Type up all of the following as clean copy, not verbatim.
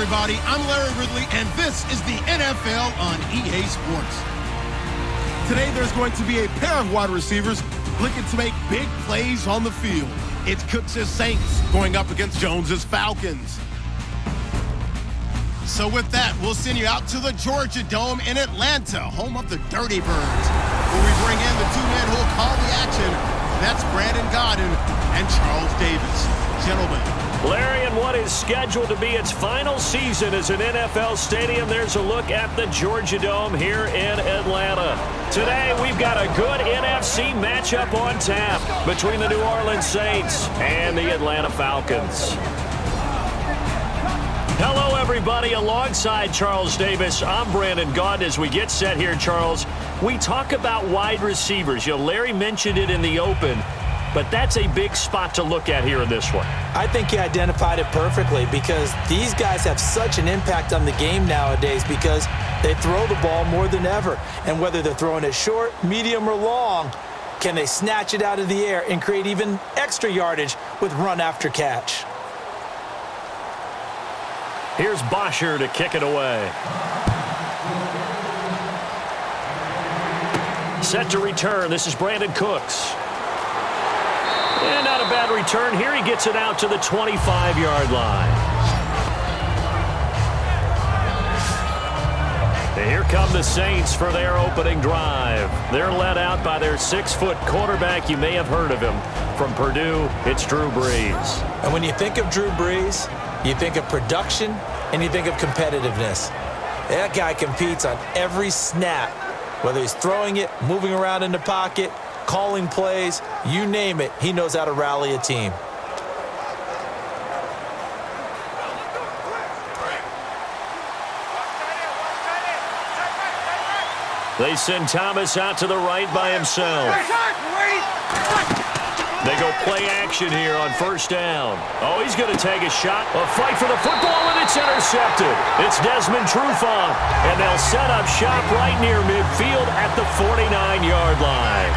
everybody. I'm Larry Ridley, and this is the NFL on EA Sports. Today, there's going to be a pair of wide receivers looking to make big plays on the field. It's Cooks' Saints going up against Jones' Falcons. So with that, we'll send you out to the Georgia Dome in Atlanta, home of the Dirty Birds, where we bring in the two men who will call the action. That's Brandon Gaudin and Charles Davis. Gentlemen. Larry, in what is scheduled to be its final season as an NFL stadium, there's a look at the Georgia Dome here in Atlanta. Today, we've got a good NFC matchup on tap between the New Orleans Saints and the Atlanta Falcons. Hello, everybody. Alongside Charles Davis, I'm Brandon Gaudin. As we get set here, Charles, we talk about wide receivers. You know, Larry mentioned it in the open, but that's a big spot to look at here in this one. I think he identified it perfectly because these guys have such an impact on the game nowadays because they throw the ball more than ever. And whether they're throwing it short, medium, or long, can they snatch it out of the air and create even extra yardage with run after catch? Here's Bosher to kick it away. Set to return. This is Brandon Cooks. And not a bad return. Here he gets it out to the 25-yard line. And here come the Saints for their opening drive. They're led out by their 6-foot quarterback. You may have heard of him. From Purdue, it's Drew Brees. And when you think of Drew Brees, you think of production and you think of competitiveness. That guy competes on every snap, whether he's throwing it, moving around in the pocket, calling plays, you name it, he knows how to rally a team. They send Thomas out to the right by himself. They go play action here on first down. Oh, he's going to take a shot. A fight for the football, and it's intercepted. It's Desmond Trufant, and they'll set up shop right near midfield at the 49-yard line.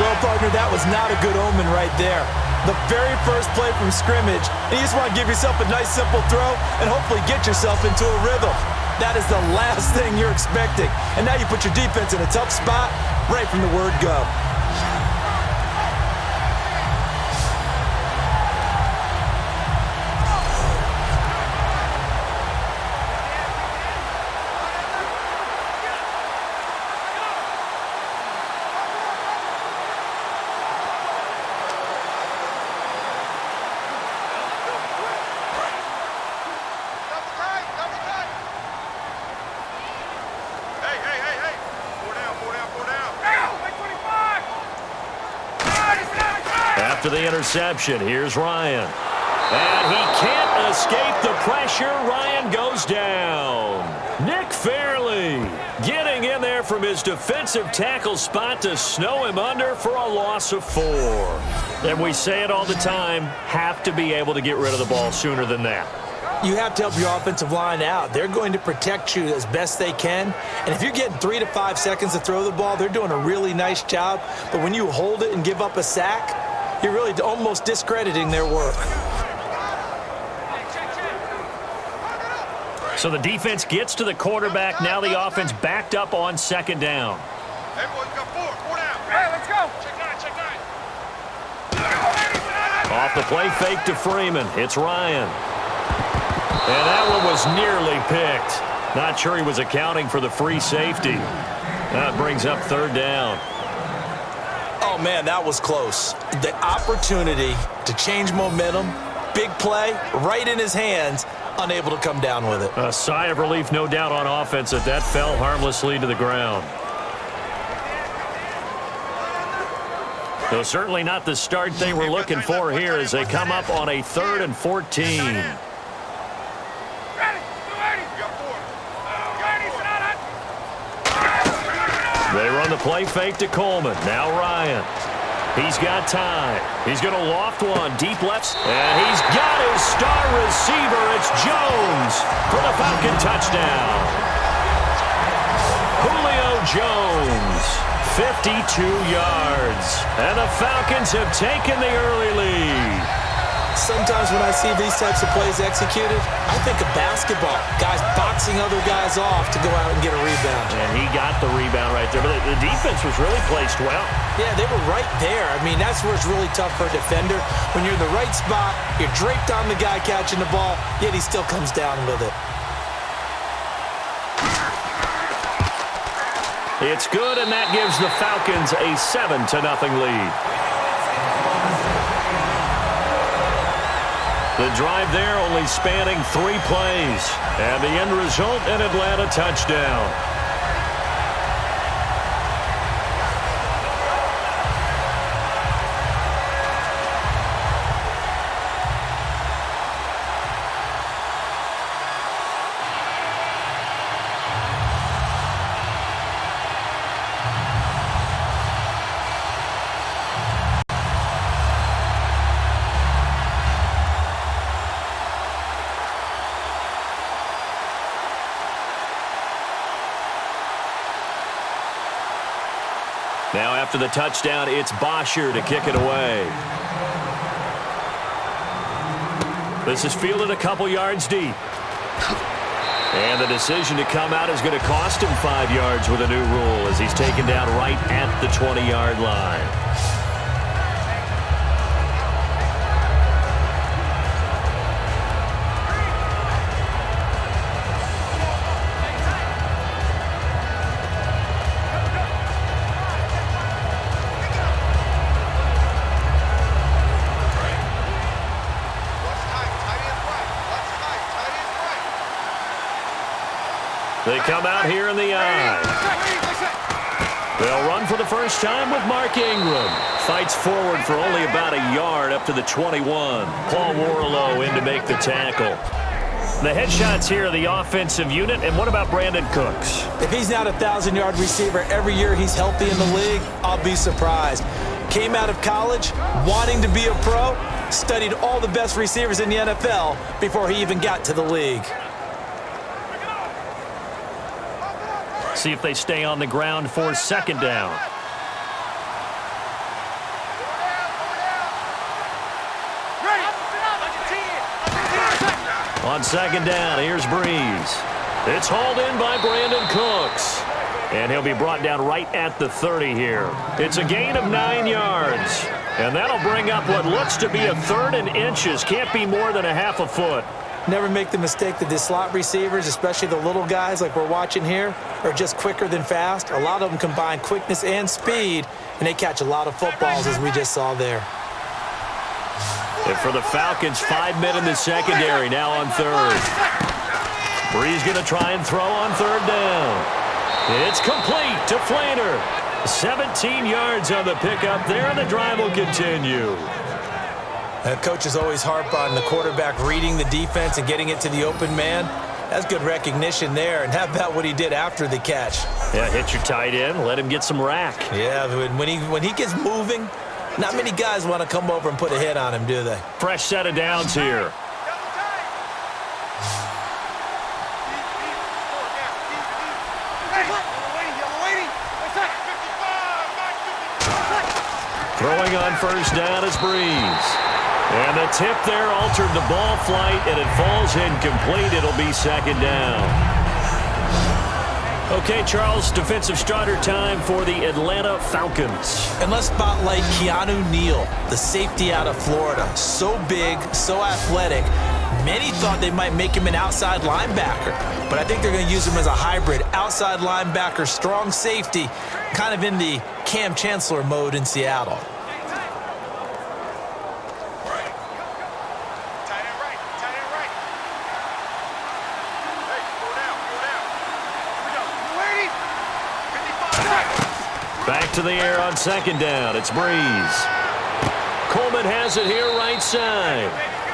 Well, partner, that was not a good omen right there. The very first play from scrimmage, and you just want to give yourself a nice, simple throw and hopefully get yourself into a rhythm. That is the last thing you're expecting. And now you put your defense in a tough spot right from the word go. After the interception, here's Ryan. And he can't escape the pressure. Ryan goes down. Nick Fairley getting in there from his defensive tackle spot to snow him under for a loss of 4. And we say it all the time, have to be able to get rid of the ball sooner than that. You have to help your offensive line out. They're going to protect you as best they can. And if you're getting 3 to 5 seconds to throw the ball, they're doing a really nice job. But when you hold it and give up a sack, you're really almost discrediting their work. So the defense gets to the quarterback. Now the offense backed up on second down. Hey, boys, got 4 down. Hey, let's go. Check 9. Off the play fake to Freeman. It's Ryan. And that one was nearly picked. Not sure he was accounting for the free safety. That brings up third down. Oh, man, that was close. The opportunity to change momentum, big play, right in his hands, unable to come down with it. A sigh of relief, no doubt, on offense that fell harmlessly to the ground. So certainly not the start they were looking for here as they come up on a 3rd and 14. They run the play fake to Coleman. Now Ryan. He's got time. He's going to loft one deep left. And he's got his star receiver. It's Jones for the Falcon touchdown. Julio Jones, 52 yards. And the Falcons have taken the early lead. Sometimes when I see these types of plays executed, I think of basketball. Guys boxing other guys off to go out and get a rebound. And he got the rebound right there. But the defense was really placed well. Yeah, they were right there. I mean, that's where it's really tough for a defender. When you're in the right spot, you're draped on the guy catching the ball, yet he still comes down with it. It's good, and that gives the Falcons a 7-0 lead. The drive there only spanning 3 plays. And the end result, an Atlanta touchdown. Now after the touchdown, it's Bosher to kick it away. This is fielded a couple yards deep. And the decision to come out is going to cost him 5 yards with a new rule as he's taken down right at the 20-yard line. They come out here in the eye. They'll run for the first time with Mark Ingram. Fights forward for only about a yard up to the 21. Paul Warlow in to make the tackle. The headshots here are the offensive unit. And what about Brandon Cooks? If he's not a 1,000-yard receiver every year he's healthy in the league, I'll be surprised. Came out of college wanting to be a pro, studied all the best receivers in the NFL before he even got to the league. See if they stay on the ground for second down. On second down, here's Breeze. It's hauled in by Brandon Cooks. And he'll be brought down right at the 30 here. It's a gain of 9 yards. And that'll bring up what looks to be a 3rd and inches. Can't be more than a half a foot. Never make the mistake that the slot receivers, especially the little guys like we're watching here, are just quicker than fast. A lot of them combine quickness and speed, and they catch a lot of footballs, as we just saw there. And for the Falcons, 5 men in the secondary now on 3rd. Breeze going to try and throw on 3rd down. It's complete to Flainer. 17 yards on the pickup there, and the drive will continue. Coaches always harp on the quarterback reading the defense and getting it to the open man. That's good recognition there. And how about what he did after the catch? Yeah, hit your tight end, let him get some rack. Yeah, when he gets moving, not many guys want to come over and put a hit on him, do they? Fresh set of downs here. Throwing on first down is Breeze. And the tip there altered the ball flight, and it falls incomplete. It'll be second down. Okay, Charles, defensive starter time for the Atlanta Falcons. And let's spotlight Keanu Neal, the safety out of Florida. So big, so athletic. Many thought they might make him an outside linebacker, but I think they're going to use him as a hybrid. Outside linebacker, strong safety, kind of in the Cam Chancellor mode in Seattle. Back to the air on second down. It's Breeze. Coleman has it here right side.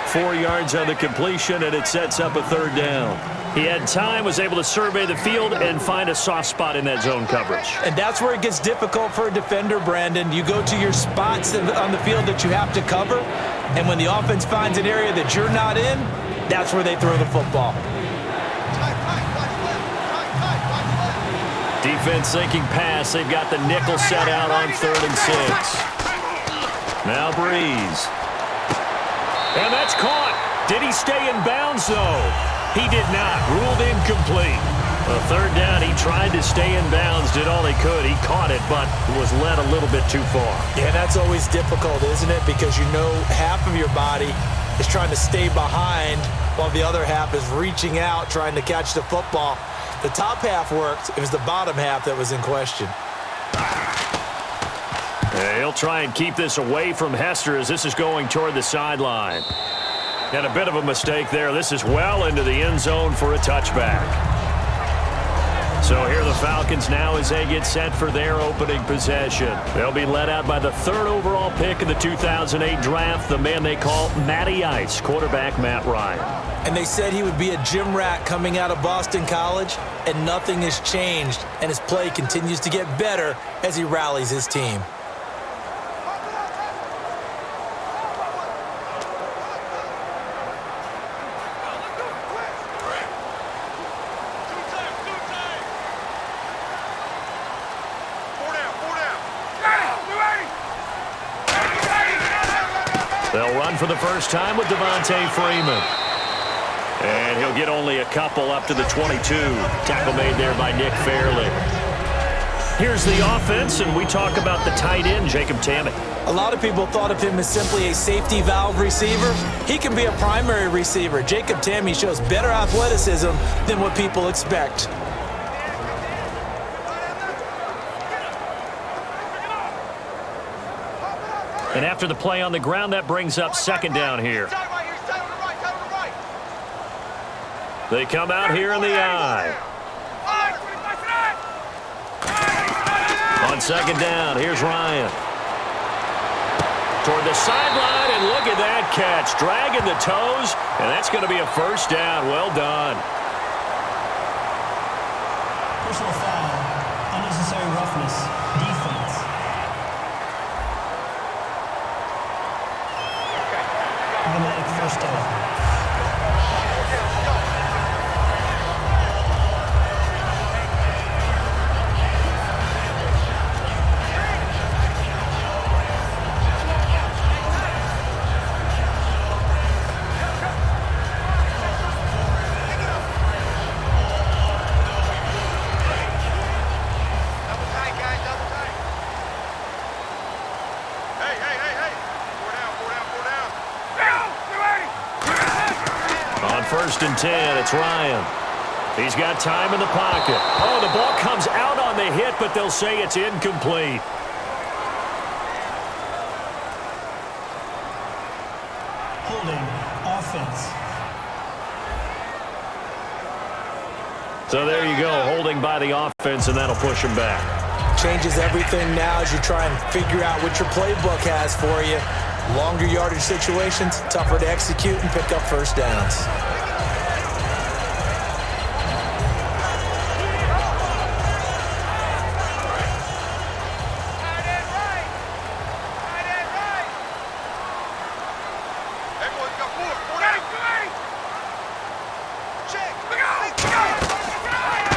4 yards on the completion, and it sets up a 3rd down. He had time, was able to survey the field and find a soft spot in that zone coverage. And that's where it gets difficult for a defender, Brandon. You go to your spots on the field that you have to cover, and when the offense finds an area that you're not in, that's where they throw the football. Defense thinking pass. They've got the nickel set out on 3rd and 6. Now Breeze. And that's caught. Did he stay in bounds, though? He did not. Ruled incomplete. A third down, he tried to stay in bounds, did all he could. He caught it, but was led a little bit too far. Yeah, that's always difficult, isn't it? Because you know half of your body is trying to stay behind while the other half is reaching out, trying to catch the football. The top half worked. It was the bottom half that was in question. He'll try and keep this away from Hester as this is going toward the sideline. And a bit of a mistake there. This is well into the end zone for a touchback. So here are the Falcons now as they get set for their opening possession. They'll be led out by the third overall pick in the 2008 draft, the man they call Matty Ice, quarterback Matt Ryan. And they said he would be a gym rat coming out of Boston College, and nothing has changed, and his play continues to get better as he rallies his team. They'll run for the first time with Devontae Freeman. And he'll get only a couple up to the 22. Tackle made there by Nick Fairley. Here's the offense, and we talk about the tight end, Jacob Tammey. A lot of people thought of him as simply a safety valve receiver. He can be a primary receiver. Jacob Tammey shows better athleticism than what people expect. And after the play on the ground, that brings up second down here. They come out here in the eye. On second down, here's Ryan. Toward the sideline, and look at that catch. Dragging the toes, and that's going to be a first down. Well done. Personal foul, unnecessary roughness, defense. Automatic first down. First and 10, it's Ryan. He's got time in the pocket. Oh, the ball comes out on the hit, but they'll say it's incomplete. Holding, offense. So there you go, holding by the offense, and that'll push him back. Changes everything now as you try and figure out what your playbook has for you. Longer yardage situations, tougher to execute and pick up first downs.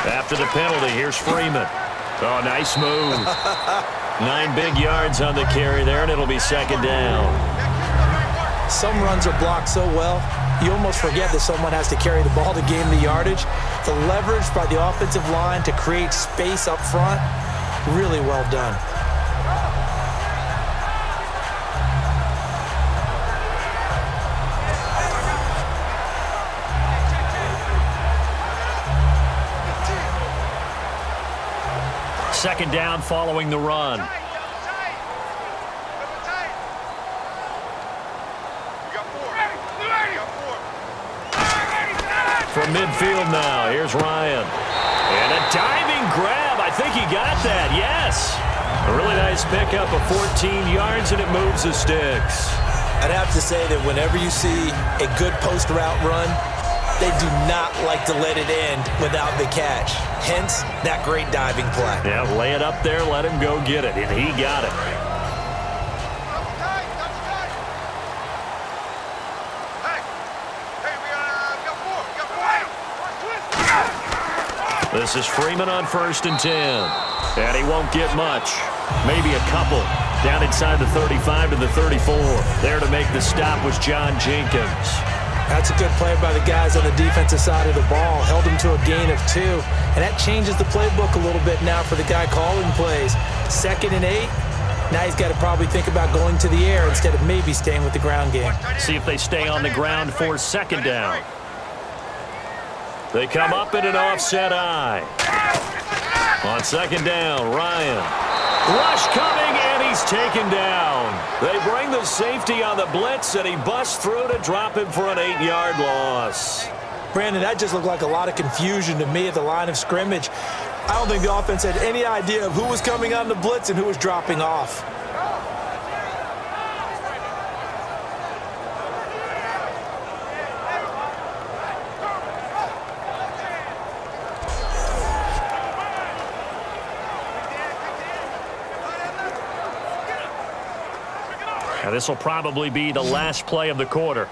After the penalty, here's Freeman. Oh, nice move. 9 big yards on the carry there, and it'll be second down. Some runs are blocked so well, you almost forget that someone has to carry the ball to gain the yardage. The leverage by the offensive line to create space up front, really well done. Second down following the run. From midfield now, here's Ryan. And a diving grab. I think he got that, yes. A really nice pickup of 14 yards, and it moves the sticks. I'd have to say that whenever you see a good post route run, they do not like to let it end without the catch. Hence, that great diving play. Yeah, lay it up there, let him go get it, and he got it. This is Freeman on first and 10. And he won't get much. Maybe a couple. Down inside the 35 to the 34. There to make the stop was John Jenkins. That's a good play by the guys on the defensive side of the ball. Held him to a gain of 2. And that changes the playbook a little bit now for the guy calling plays. 2nd and 8. Now he's got to probably think about going to the air instead of maybe staying with the ground game. See if they stay on the ground for 2nd down. They come up in an offset eye. On 2nd down, Ryan. Rush coming, and he's taken down. They bring the safety on the blitz, and he busts through to drop him for an 8-yard loss. Brandon, that just looked like a lot of confusion to me at the line of scrimmage. I don't think the offense had any idea of who was coming on the blitz and who was dropping off. Now this will probably be the last play of the quarter.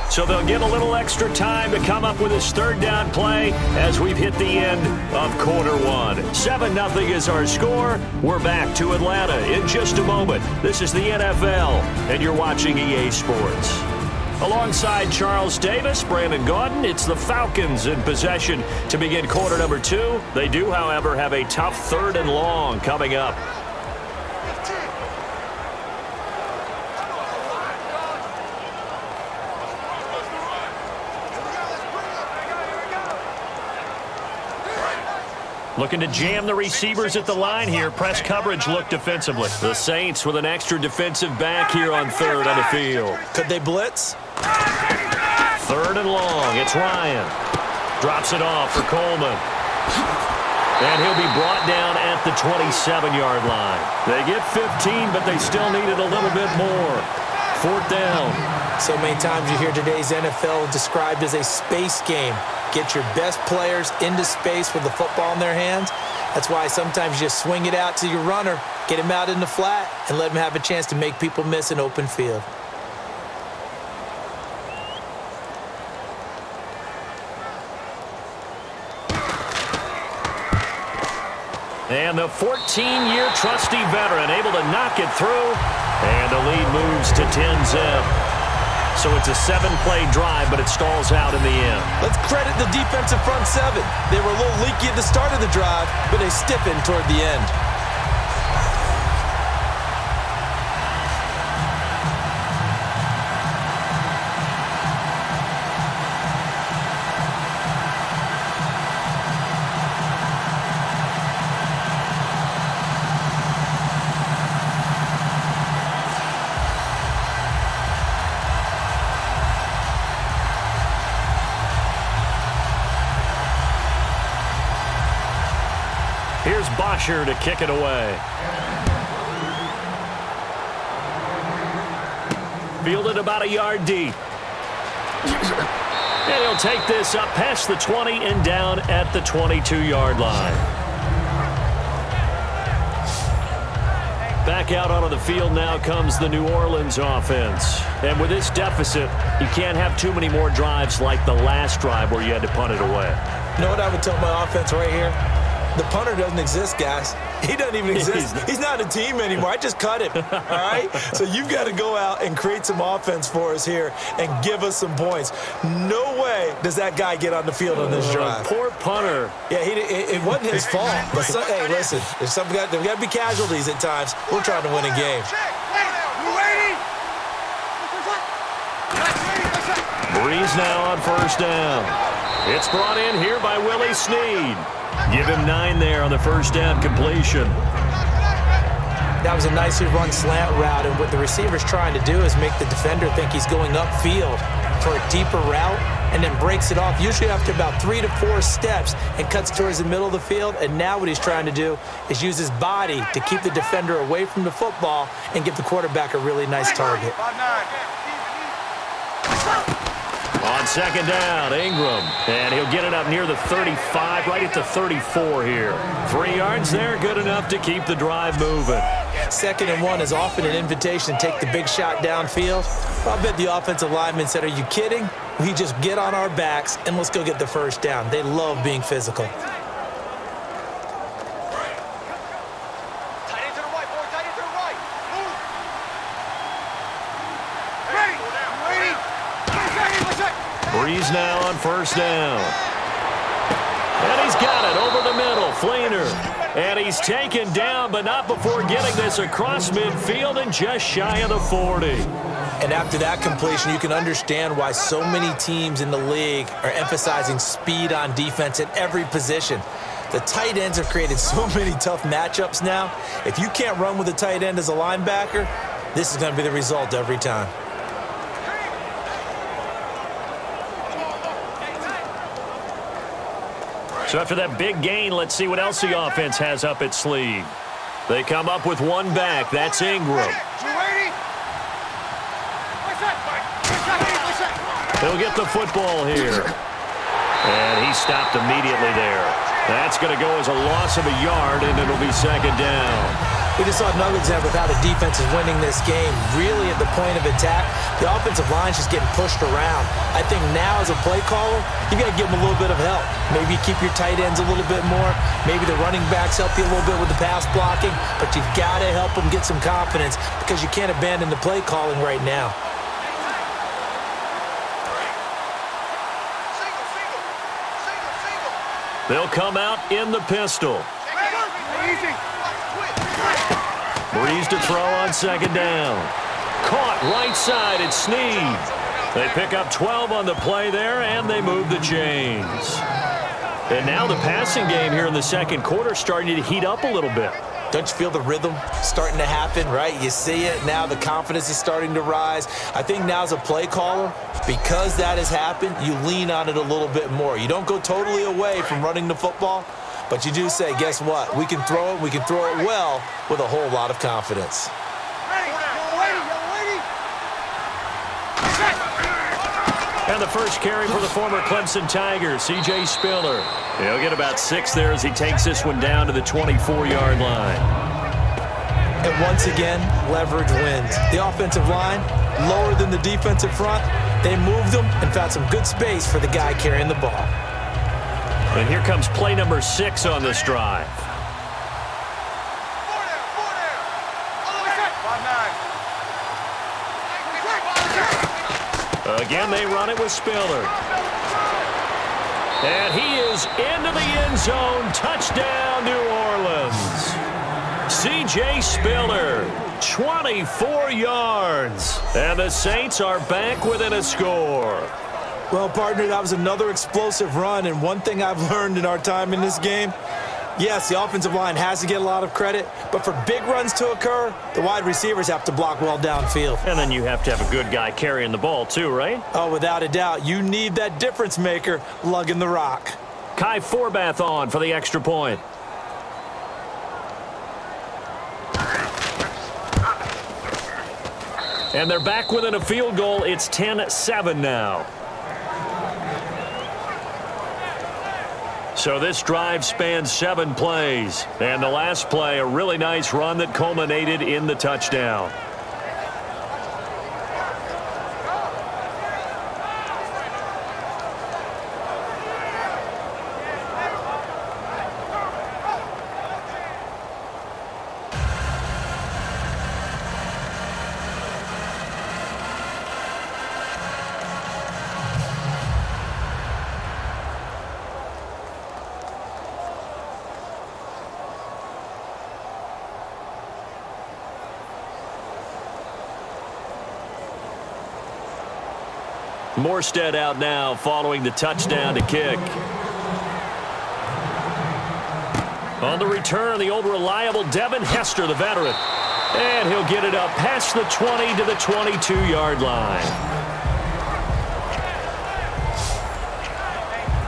So they'll get a little extra time to come up with his 3rd down play as we've hit the end of quarter 1. 7-0 is our score. We're back to Atlanta in just a moment. This is the NFL, and you're watching EA Sports. Alongside Charles Davis, Brandon Gaudin, it's the Falcons in possession to begin quarter number 2. They do, however, have a tough 3rd and long coming up. Looking to jam the receivers at the line here. Press coverage look defensively. The Saints with an extra defensive back here on 3rd on the field. Could they blitz? 3rd and long. It's Ryan. Drops it off for Coleman. And he'll be brought down at the 27-yard line. They get 15, but they still needed a little bit more. 4th down. So many times you hear today's NFL described as a space game. Get your best players into space with the football in their hands. That's why sometimes you just swing it out to your runner, get him out in the flat, and let him have a chance to make people miss an open field. And the 14-year trusty veteran able to knock it through. And the lead moves to 10-zip. So it's a 7-play drive, but it stalls out in the end. Let's credit the defensive front 7. They were a little leaky at the start of the drive, but they stiffened toward the end. Here's Bosher to kick it away. Fielded about a yard deep. And he'll take this up past the 20 and down at the 22-yard line. Back out onto the field now comes the New Orleans offense. And with this deficit, you can't have too many more drives like the last drive where you had to punt it away. You know what I would tell my offense right here? The punter doesn't exist, guys. He doesn't even exist. He's not a team anymore. I just cut him, all right? So you've got to go out and create some offense for us here and give us some points. No way does that guy get on the field on this drive. Poor punter. Yeah, it wasn't his fault. But hey, listen, there's got to be casualties at times. We're trying to win a game. Breeze now on 1st down. It's brought in here by Willie Snead. Give him 9 there on the 1st down completion. That was a nicely run slant route, and what the receiver's trying to do is make the defender think he's going upfield for a deeper route and then breaks it off, usually after about 3 to 4 steps, and cuts towards the middle of the field. And now what he's trying to do is use his body to keep the defender away from the football and give the quarterback a really nice target. On 2nd down, Ingram. And he'll get it up near the 35, right at the 34 here. 3 yards there, good enough to keep the drive moving. 2nd and 1 is often an invitation to take the big shot downfield. I bet the offensive lineman said, are you kidding? We just get on our backs and let's go get the 1st down. They love being physical. Breeze now on first down. And he's got it over the middle. Fleener. And he's taken down, but not before getting this across midfield and just shy of the 40. And after that completion, you can understand why so many teams in the league are emphasizing speed on defense at every position. The tight ends have created so many tough matchups now. If you can't run with a tight end as a linebacker, this is going to be the result every time. So after that big gain, let's see what else the offense has up its sleeve. They come up with one back. That's Ingram. He'll get the football here. And he stopped immediately there. That's going to go as a loss of a yard, and it'll be second down. We just saw another example of how the defense is winning this game. Really at the point of attack, the offensive line's just getting pushed around. I think now as a play caller, you got to give them a little bit of help. Maybe keep your tight ends a little bit more. Maybe the running backs help you a little bit with the pass blocking. But you've got to help them get some confidence because you can't abandon the play calling right now. They'll come out in the pistol. Breeze to throw on second down. Caught right side, it's Snead. They pick up 12 on the play there, and they move the chains. And now the passing game here in the second quarter starting to heat up a little bit. Don't you feel the rhythm starting to happen, right? You see it now, the confidence is starting to rise. I think now as a play caller, because that has happened, you lean on it a little bit more. You don't go totally away from running the football, but you do say, guess what? We can throw it well with a whole lot of confidence. And the first carry for the former Clemson Tigers, C.J. Spiller. He'll get about 6 there as he takes this one down to the 24-yard line. And once again, leverage wins. The offensive line, lower than the defensive front. They moved them and found some good space for the guy carrying the ball. And here comes play number 6 on this drive. Again, they run it with Spiller. And he is into the end zone. Touchdown, New Orleans. C.J. Spiller, 24 yards. And the Saints are back within a score. Well, partner, that was another explosive run. And one thing I've learned in our time in this game, yes, the offensive line has to get a lot of credit, but for big runs to occur, the wide receivers have to block well downfield. And then you have to have a good guy carrying the ball too, right? Oh, without a doubt. You need that difference maker lugging the rock. Kai Forbath on for the extra point. And they're back within a field goal. It's 10-7 now. So this drive spans 7 plays. And the last play, a really nice run that culminated in the touchdown. Morstead out now following the touchdown to kick. On the return, the old reliable Devin Hester, the veteran. And he'll get it up past the 20 to the 22-yard line.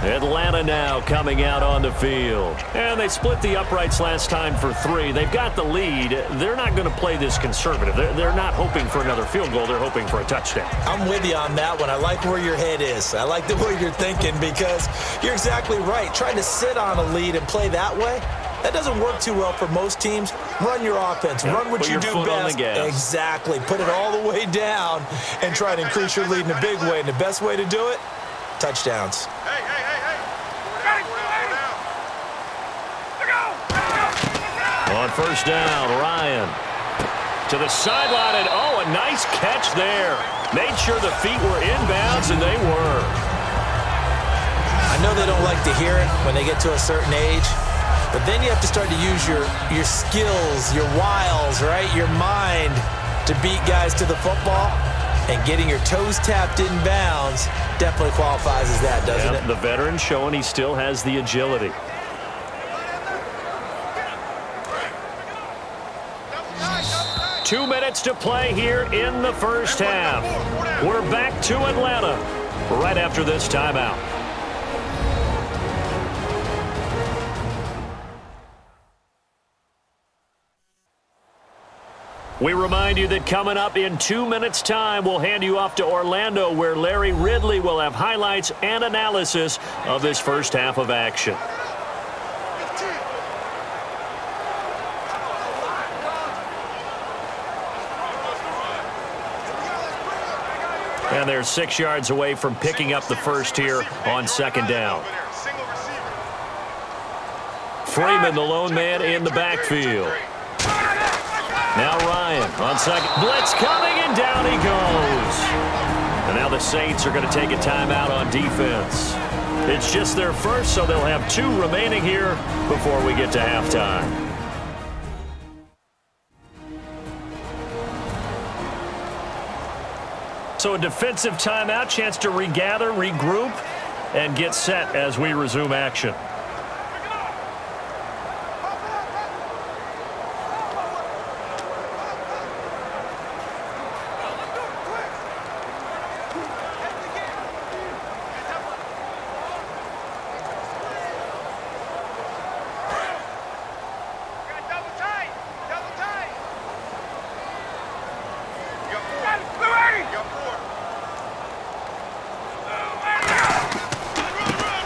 Atlanta now coming out on the field. And they split the uprights last time for 3. They've got the lead. They're not going to play this conservative. They're not hoping for another field goal. They're hoping for a touchdown. I'm with you on that one. I like where your head is. I like the way you're thinking because you're exactly right. Trying to sit on a lead and play that way, that doesn't work too well for most teams. Run your offense. Yeah, run what you do best. Exactly. Put it all the way down and try to increase your lead in a big way. And the best way to do it, touchdowns. On first down, Ryan to the sideline, and oh, a nice catch there. Made sure the feet were inbounds, and they were. I know they don't like to hear it when they get to a certain age, but then you have to start to use your skills, your wiles, right, your mind to beat guys to the football. And getting your toes tapped in bounds definitely qualifies as that, doesn't it? The veteran showing he still has the agility. Two minutes to play here in the first half. We're back to Atlanta right after this timeout. We remind you that coming up in 2 minutes' time, we'll hand you off to Orlando, where Larry Ridley will have highlights and analysis of this first half of action. And they're 6 yards away from picking up the first here on second down. Freeman, the lone man in the backfield. Now Ryan on second. Blitz coming, and down he goes. And now the Saints are going to take a timeout on defense. It's just their first, so they'll have 2 remaining here before we get to halftime. So a defensive timeout, chance to regather, regroup, and get set as we resume action.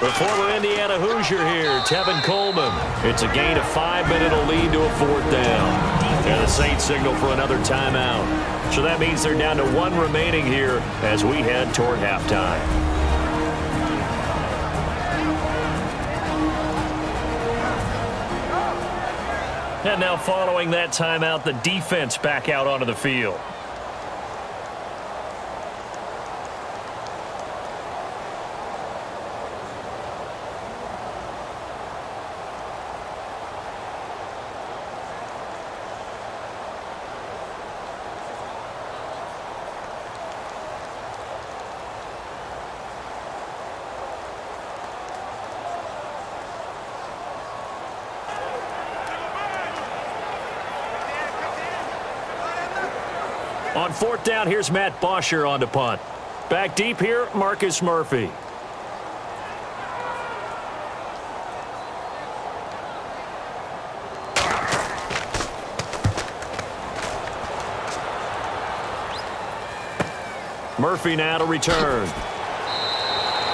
The former Indiana Hoosier here, Tevin Coleman. It's a gain of 5, but it'll lead to a 4th down. And the Saints signal for another timeout. So that means they're down to 1 remaining here as we head toward halftime. And now following that timeout, the defense back out onto the field. On 4th down, here's Matt Bosher on to punt. Back deep here, Marcus Murphy. Murphy now to return.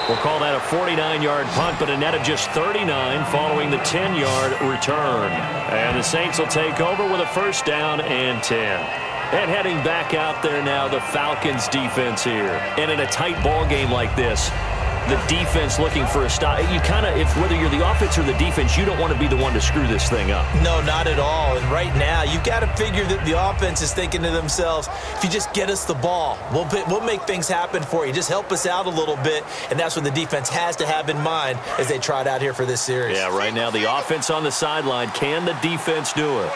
We'll call that a 49-yard punt, but a net of just 39 following the 10-yard return. And the Saints will take over with a 1st down and 10. And heading back out there now, the Falcons defense here. And in a tight ball game like this, the defense looking for a stop. You kind of, whether you're the offense or the defense, you don't want to be the one to screw this thing up. No, not at all. And right now, you've got to figure that the offense is thinking to themselves, if you just get us the ball, we'll make things happen for you. Just help us out a little bit. And that's what the defense has to have in mind as they trot out here for this series. Yeah, right now, the offense on the sideline. Can the defense do it?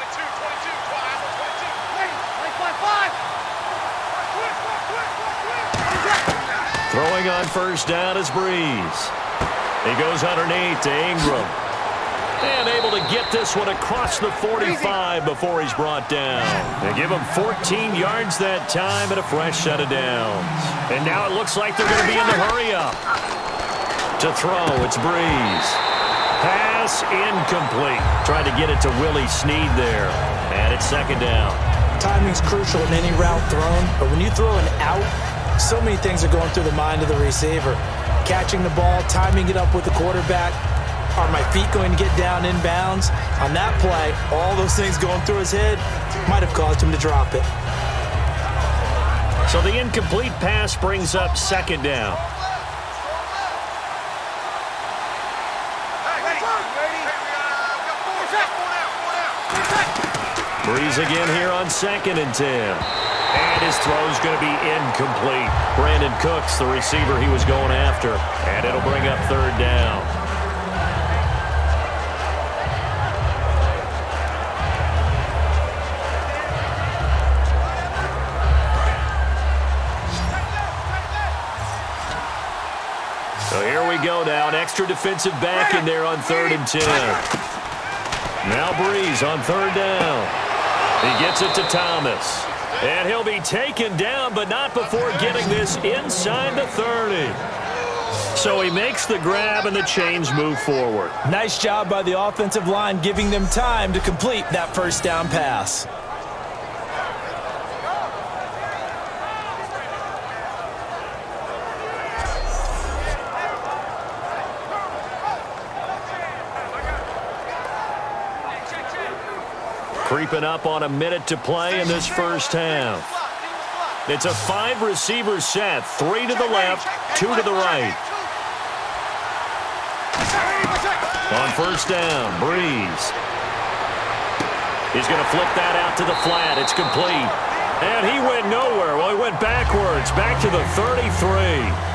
Throwing on 1st down is Breeze. He goes underneath to Ingram. And able to get this one across the 45 before he's brought down. They give him 14 yards that time and a fresh set of downs. And now it looks like they're going to be in the hurry-up. To throw, it's Breeze. Pass incomplete. Trying to get it to Willie Snead there. And it's 2nd down. Timing's crucial in any route thrown, but when you throw an out, so many things are going through the mind of the receiver. Catching the ball, timing it up with the quarterback. Are my feet going to get down in bounds? On that play, all those things going through his head might have caused him to drop it. So the incomplete pass brings up 2nd down. Breeze again here on 2nd and 10. And his throw's going to be incomplete. Brandon Cooks, the receiver he was going after. And it'll bring up 3rd down. So here we go now. An extra defensive back in there on 3rd and 10. Now Breeze on 3rd down. He gets it to Thomas. And he'll be taken down, but not before getting this inside the 30. So he makes the grab and the chains move forward. Nice job by the offensive line giving them time to complete that first down pass. Creeping up on a minute to play in this first half. It's a 5-receiver set. 3 to the left, 2 to the right. On first down, Breeze. He's going to flip that out to the flat. It's complete. And he went nowhere. Well, he went backwards, back to the 33.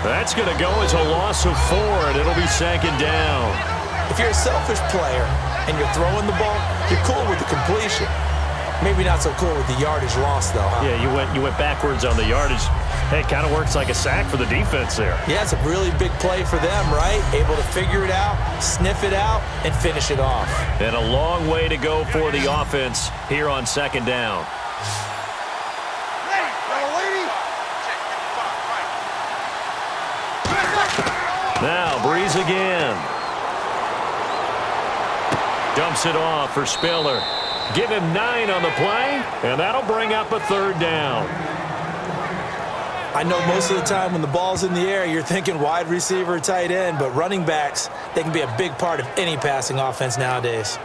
That's going to go as a loss of 4, and it'll be 2nd down. If you're a selfish player and you're throwing the ball, you're cool with the completion. Maybe not so cool with the yardage loss, though, huh? Yeah, you went backwards on the yardage. Hey, it kind of works like a sack for the defense there. Yeah, it's a really big play for them, right? Able to figure it out, sniff it out, and finish it off. And a long way to go for the offense here on 2nd down. Now, Breeze again. Dumps it off for Spiller. Give him 9 on the play, and that'll bring up a 3rd down. I know most of the time when the ball's in the air, you're thinking wide receiver, tight end, but running backs, they can be a big part of any passing offense nowadays.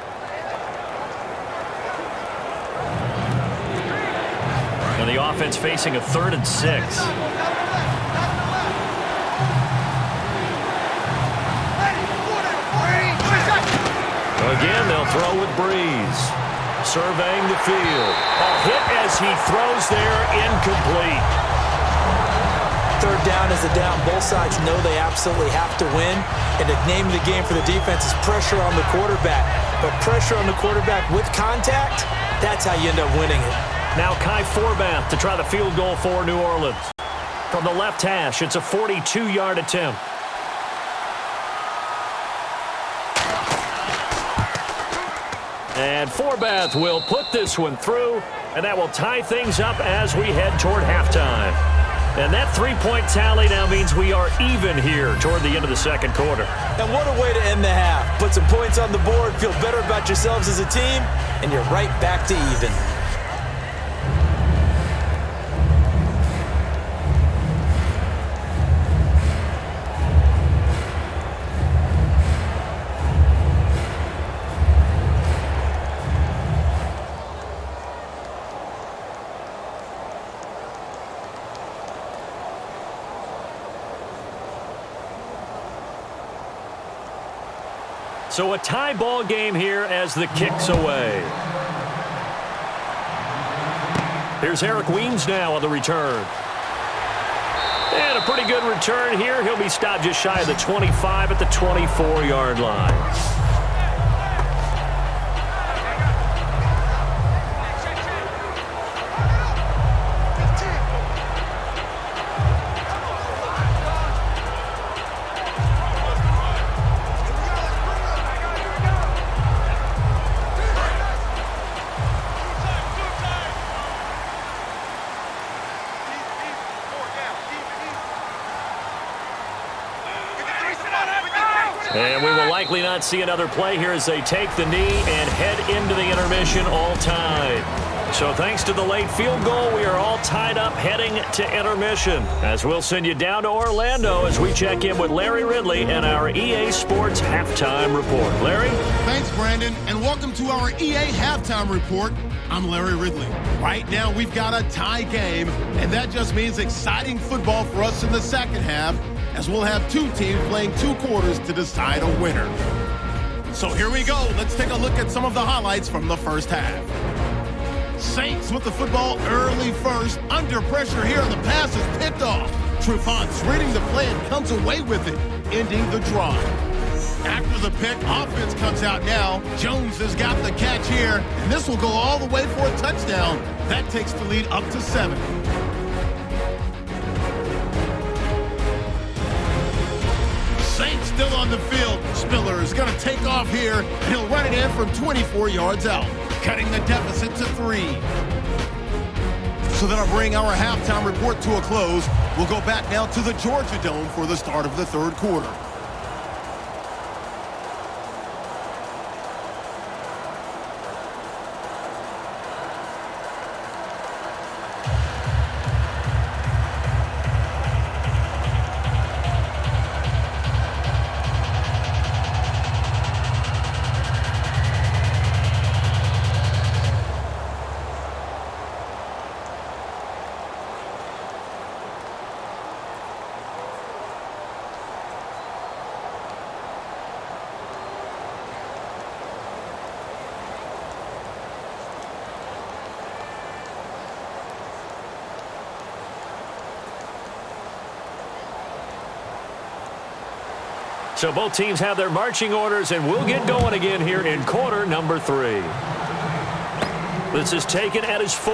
And the offense facing a 3rd and 6. Again, they'll throw with Breeze. Surveying the field. A hit as he throws there, incomplete. 3rd down is a down. Both sides know they absolutely have to win. And the name of the game for the defense is pressure on the quarterback. But pressure on the quarterback with contact, that's how you end up winning it. Now Kai Forbath to try the field goal for New Orleans. From the left hash, it's a 42-yard attempt. And Forbath will put this one through, and that will tie things up as we head toward halftime. And that 3-point tally now means we are even here toward the end of the 2nd quarter. And what a way to end the half. Put some points on the board, feel better about yourselves as a team, and you're right back to even. So a tie ball game here as the kick's away. Here's Eric Weems now on the return. And a pretty good return here. He'll be stopped just shy of the 25 at the 24-yard line. And we will likely not see another play here as they take the knee and head into the intermission all tied. So thanks to the late field goal, we are all tied up heading to intermission. As we'll send you down to Orlando as we check in with Larry Ridley and our EA Sports Halftime Report. Larry? Thanks, Brandon, and welcome to our EA Halftime Report. I'm Larry Ridley. Right now, we've got a tie game, and that just means exciting football for us in the second half, as we'll have two teams playing 2 quarters to decide a winner. So here we go. Let's take a look at some of the highlights from the first half. Saints with the football early first. Under pressure here, and the pass is picked off. Trufant's reading the play and comes away with it, ending the drive. After the pick, offense comes out now. Jones has got the catch here, and this will go all the way for a touchdown. That takes the lead up to 7. on the field. Spiller is going to take off here, and he'll run it in from 24 yards out, cutting the deficit to 3. So that'll bring our halftime report to a close. We'll go back now to the Georgia Dome for the start of the third quarter. So both teams have their marching orders, and we'll get going again here in quarter number 3. This is taken at his 4.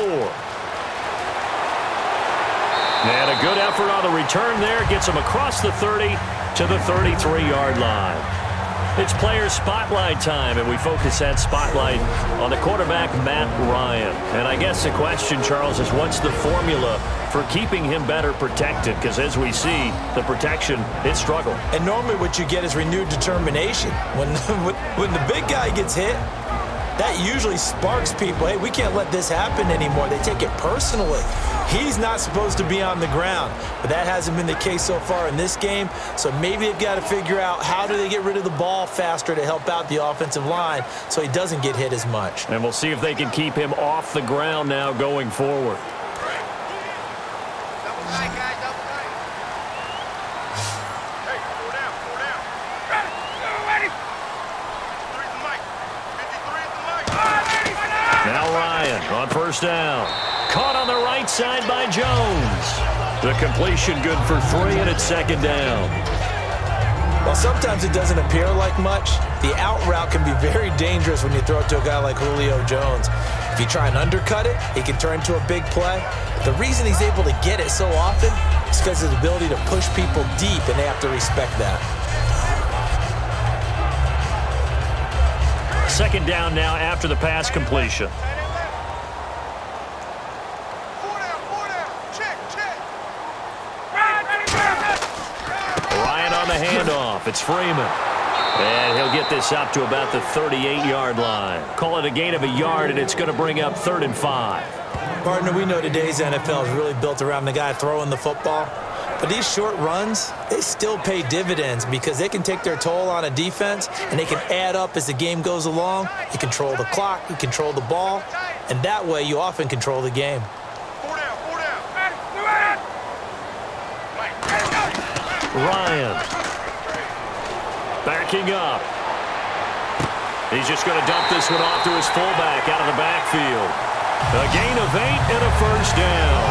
And a good effort on the return there. Gets him across the 30 to the 33-yard line. It's player spotlight time, and we focus that spotlight on the quarterback, Matt Ryan. And I guess the question, Charles, is what's the formula for keeping him better protected? Because as we see, the protection, it struggled. And normally what you get is renewed determination. When the big guy gets hit, that usually sparks people. Hey, we can't let this happen anymore. They take it personally. He's not supposed to be on the ground, but that hasn't been the case so far in this game. So maybe they've got to figure out how do they get rid of the ball faster to help out the offensive line so he doesn't get hit as much. And we'll see if they can keep him off the ground now going forward. Now Ryan on first down. Caught on the right side by Jones. The completion good for 3, and it's second down. While sometimes it doesn't appear like much, the out route can be very dangerous when you throw it to a guy like Julio Jones. If you try and undercut it, he can turn into a big play. The reason he's able to get it so often is because of his ability to push people deep, and they have to respect that. Second down now after the pass completion. Ryan on the handoff. It's Freeman. And he'll get this up to about the 38-yard line. Call it a gain of a yard, and it's going to bring up 3rd and 5. Partner, we know today's NFL is really built around the guy throwing the football. But these short runs, they still pay dividends because they can take their toll on a defense, and they can add up as the game goes along. You control the clock, you control the ball, and that way you often control the game. Ryan backing up. He's just going to dump this one off to his fullback out of the backfield. A gain of 8 and a first down.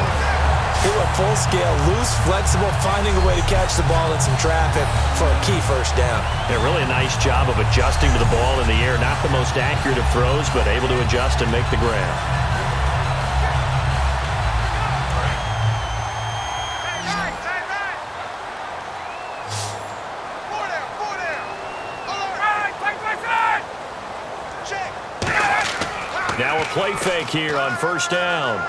He went full scale, loose, flexible, finding a way to catch the ball in some traffic for a key first down. Yeah, really a nice job of adjusting to the ball in the air. Not the most accurate of throws, but able to adjust and make the grab. Now a play fake here on first down.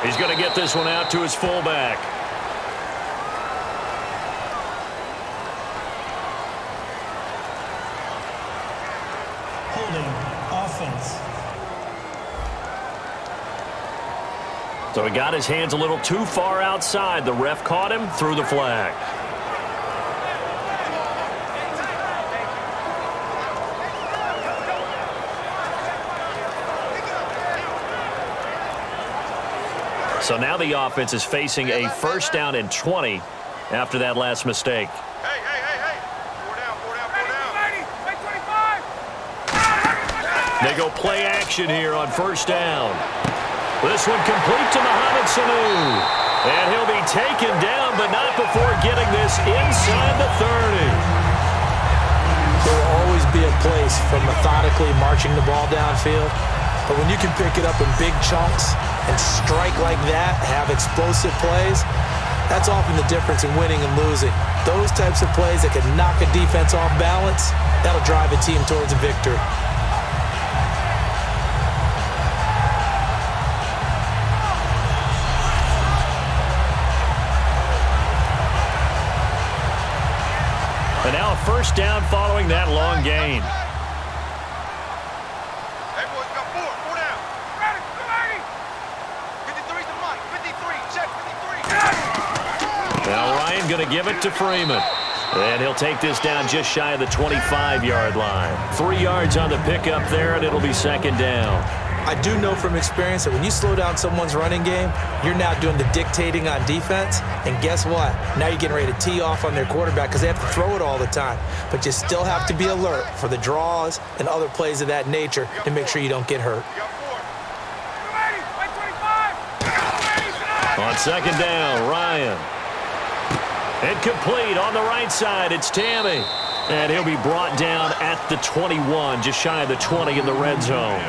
He's going to get this one out to his fullback. Holding, offense. So he got his hands a little too far outside. The ref caught him, threw the flag. So now the offense is facing a first down and 20 after that last mistake. Hey. 4 down. They go play action here on first down. This one complete to Mohamed Sanu. And he'll be taken down, but not before getting this inside the 30. There will always be a place for methodically marching the ball downfield. But when you can pick it up in big chunks and strike like that, have explosive plays, That's often the difference in winning and losing. Those types of plays that can knock a defense off balance, that'll drive a team towards a victory. And now a first down following that long gain. Hey, boys, got four down. Ready, 53's the mic. 53, check 53. Now Ryan going to give it to Freeman. And he'll take this down just shy of the 25-yard line. 3 yards on the pickup there, and it'll be second down. I do know from experience that when you slow down someone's running game, you're now doing the dictating on defense. And guess what? Now you're getting ready to tee off on their quarterback because they have to throw it all the time. But you still have to be alert for the draws and other plays of that nature to make sure you don't get hurt. On second down, Ryan. Incomplete on the right side. It's Tammy. And he'll be brought down at the 21, just shy of the 20 in the red zone.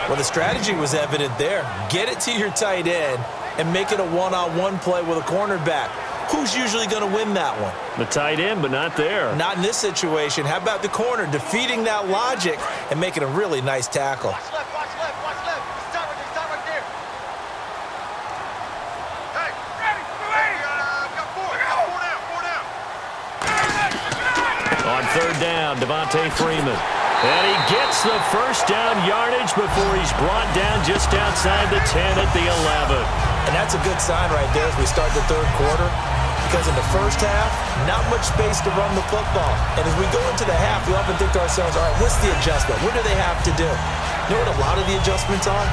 Well, the strategy was evident there. Get it to your tight end and make it a one-on-one play with a cornerback. Who's usually going to win that one? The tight end, but not there. Not in this situation. How about the corner defeating that logic and making a really nice tackle? Watch left, watch left, watch left. It's time right there. Hey, ready, got four down. On third down, Devontae Freeman. And he gets the first down yardage before he's brought down just outside the 10 at the 11. And that's a good sign right there as we start the third quarter. Because in the first half, not much space to run the football. And as we go into the half, we often think to ourselves, all right, what's the adjustment? What do they have to do? You know what a lot of the adjustments are?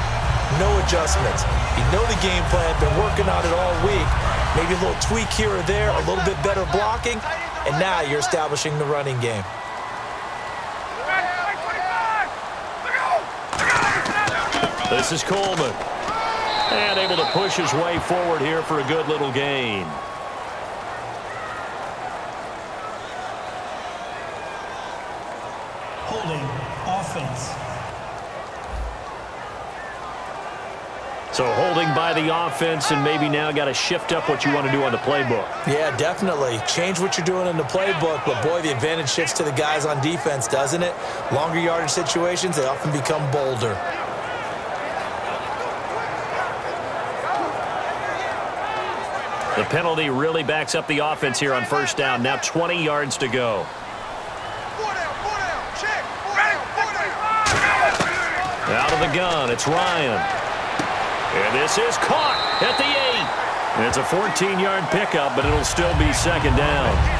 No adjustments. You know the game plan, been working on it all week. Maybe a little tweak here or there, a little bit better blocking, and now you're establishing the running game. This is Coleman. And able to push his way forward here for a good little gain. Holding offense. So holding by the offense, and maybe now got to shift up what you want to do on the playbook. Yeah, definitely. Change what you're doing in the playbook, but boy, the advantage shifts to the guys on defense, doesn't it? Longer yardage situations, they often become bolder. The penalty really backs up the offense here on first down. Now 20 yards to go. Four down, check. Four down. Out of the gun, it's Ryan. And this is caught at the 8. It's a 14-yard pickup, but it'll still be second down.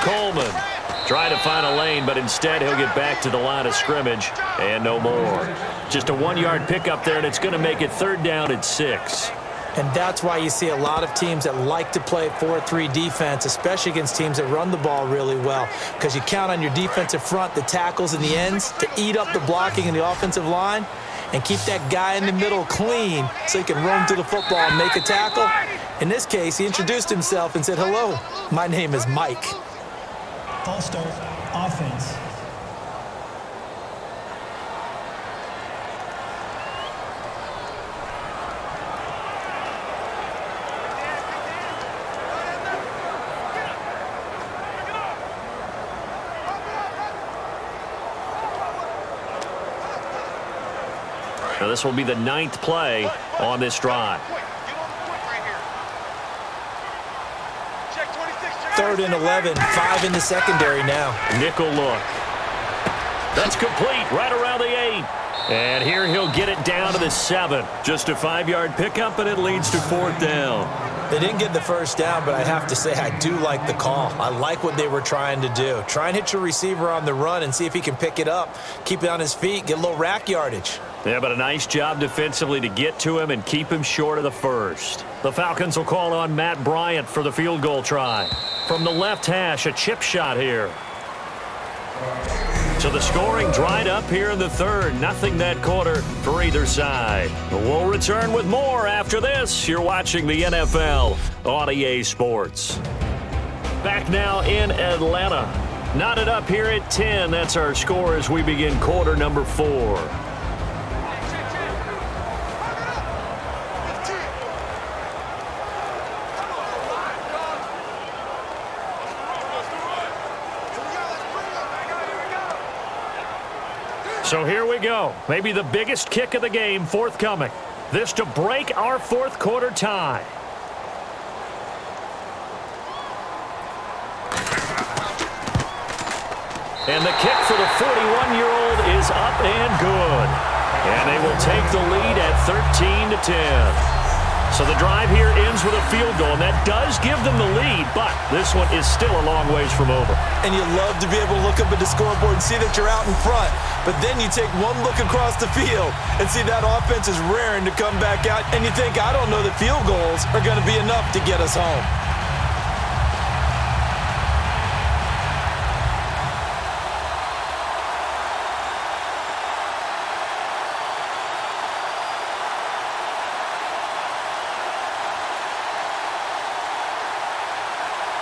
Coleman trying to find a lane, but instead he'll get back to the line of scrimmage and no more. Just a 1-yard pickup there, and it's going to make it third down at 6. And that's why you see a lot of teams that like to play 4-3 defense, especially against teams that run the ball really well, because you count on your defensive front, the tackles and the ends, to eat up the blocking in the offensive line and keep that guy in the middle clean so he can roam through the football and make a tackle. In this case, he introduced himself and said, "Hello, my name is Mike." False start offense. Now this will be the 9th play on this drive. Third and 11, 5 in the secondary now. Nickel look. That's complete right around the 8. And here he'll get it down to the 7. Just a 5-yard pickup, and it leads to fourth down. They didn't get the first down, but I have to say I do like the call. I like what they were trying to do. Try and hit your receiver on the run and see if he can pick it up, keep it on his feet, get a little rack yardage. Yeah, but a nice job defensively to get to him and keep him short of the first. The Falcons will call on Matt Bryant for the field goal try. From the left hash, a chip shot here. So the scoring dried up here in the third. Nothing that quarter for either side. We'll return with more after this. You're watching the NFL on EA Sports. Back now in Atlanta. Knotted up here at 10. That's our score as we begin quarter number 4. So here we go. Maybe the biggest kick of the game forthcoming. This to break our fourth quarter tie. And the kick for the 41-year-old is up and good. And they will take the lead at 13-10. So the drive here ends with a field goal, and that does give them the lead, but this one is still a long ways from over. And you love to be able to look up at the scoreboard and see that you're out in front, but then you take one look across the field and see that offense is raring to come back out, and you think, I don't know that field goals are going to be enough to get us home.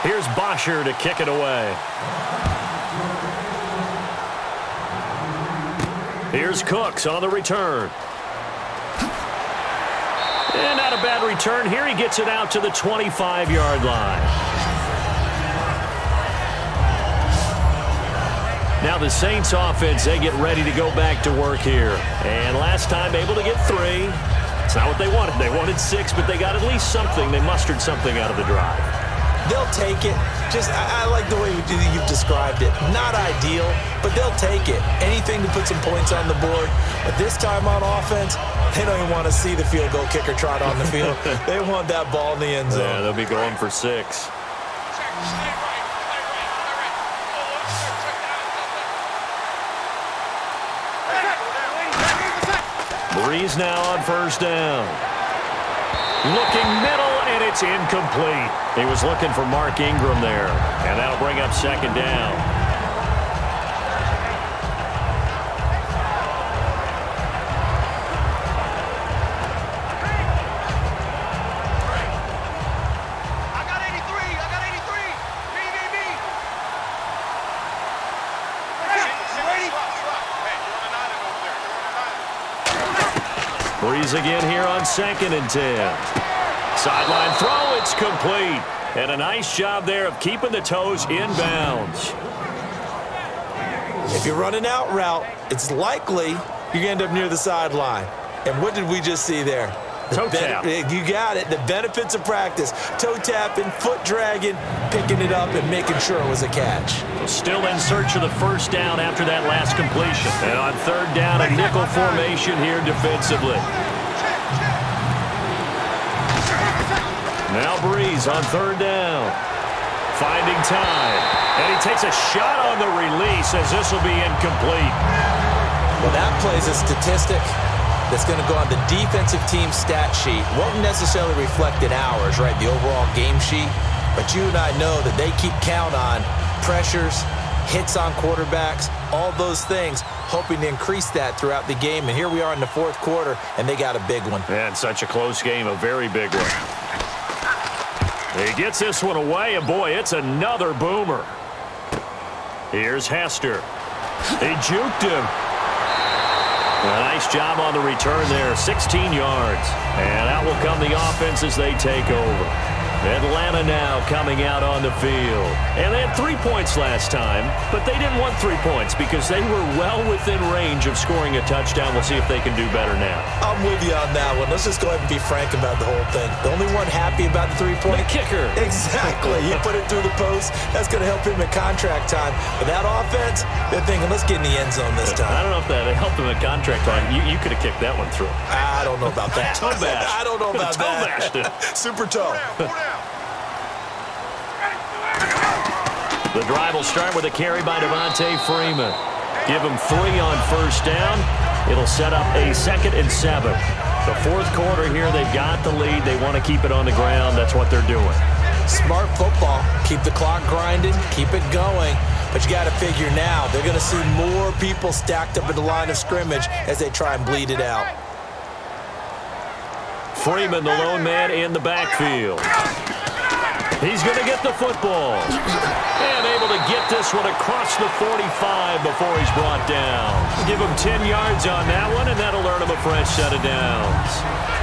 Here's Bosher to kick it away. Here's Cooks on the return. And not a bad return here. He gets it out to the 25-yard line. Now the Saints offense, they get ready to go back to work here. And last time able to get 3. It's not what they wanted. They wanted 6, but they got at least something. They mustered something out of the drive. They'll take it. I like the way you've described it. Not ideal, but they'll take it. Anything to put some points on the board. But this time on offense, they don't even want to see the field goal kicker trot on the field. They want that ball in the end zone. Yeah, they'll be going for 6. Breeze now on first down. Looking middle, and it's incomplete. He was looking for Mark Ingram there, and that'll bring up second down. I got 83. BBB. Ready? Hey, you're on an island over there. Breeze again here on 2nd and 10. Sideline throw, it's complete. And a nice job there of keeping the toes in bounds. If you're running out route, it's likely you're going to end up near the sideline. And what did we just see there? Toe tap. You got it. The benefits of practice. Toe tapping, foot dragging, picking it up, and making sure it was a catch. Still in search of the first down after that last completion. And on third down, a nickel formation here defensively. Now Breeze on third down. Finding time. And he takes a shot on the release as this will be incomplete. Well, that plays a statistic that's going to go on the defensive team stat sheet. Won't necessarily reflect in ours, right, the overall game sheet. But you and I know that they keep count on pressures, hits on quarterbacks, all those things, hoping to increase that throughout the game. And here we are in the fourth quarter, and they got a big one. And such a close game, a very big one. He gets this one away, and boy, it's another boomer. Here's Hester. He juked him. A nice job on the return there, 16 yards. And out will come the offense as they take over. Atlanta now coming out on the field. And they had 3 points last time, but they didn't want 3 points because they were well within range of scoring a touchdown. We'll see if they can do better now. I'm with you on that one. Let's just go ahead and be frank about the whole thing. The only one happy about the 3-point? The kicker. Exactly. You put it through the post. That's going to help him at contract time. But that offense, they're thinking, let's get in the end zone this time. I don't know if that helped him at contract time. You could have kicked that one through. I don't know about that. Toe bash. I don't know about toe that. Bashed it. Super toe. The drive will start with a carry by Devontae Freeman. Give him 3 on first down. It'll set up a 2nd and 7. The fourth quarter here, they've got the lead. They want to keep it on the ground. That's what they're doing. Smart football. Keep the clock grinding. Keep it going. But you got to figure now, they're going to see more people stacked up at the line of scrimmage as they try and bleed it out. Freeman, the lone man in the backfield. He's going to get the football. And able to get this one across the 45 before he's brought down. Give him 10 yards on that one, and that'll earn him a fresh set of downs.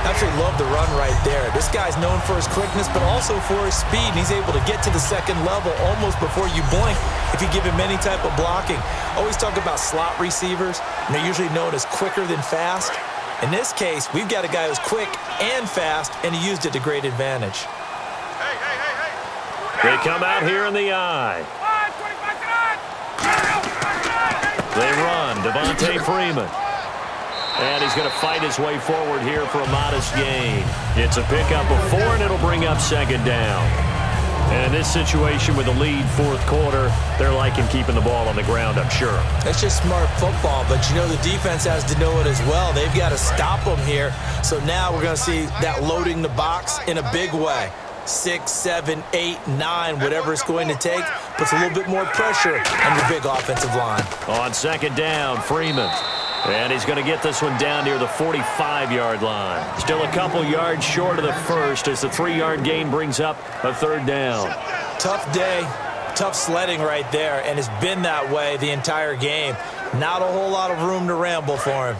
Absolutely love the run right there. This guy's known for his quickness, but also for his speed. And he's able to get to the second level almost before you blink if you give him any type of blocking. Always talk about slot receivers, and they're usually known as quicker than fast. In this case, we've got a guy who's quick and fast, and he used it to great advantage. They come out here in the eye. They run, Devontae Freeman. And he's going to fight his way forward here for a modest gain. It's a pickup of 4, and it'll bring up second down. And in this situation with a lead fourth quarter, they're liking keeping the ball on the ground, I'm sure. That's just smart football, but you know the defense has to know it as well. They've got to stop them here. So now we're going to see that loading the box in a big way. 6, 7, 8, 9, whatever it's going to take, puts a little bit more pressure on your big offensive line. On second down, Freeman. And he's going to get this one down near the 45-yard line. Still a couple yards short of the first as the 3-yard gain brings up a third down. Tough day, tough sledding right there, and it's been that way the entire game. Not a whole lot of room to ramble for him.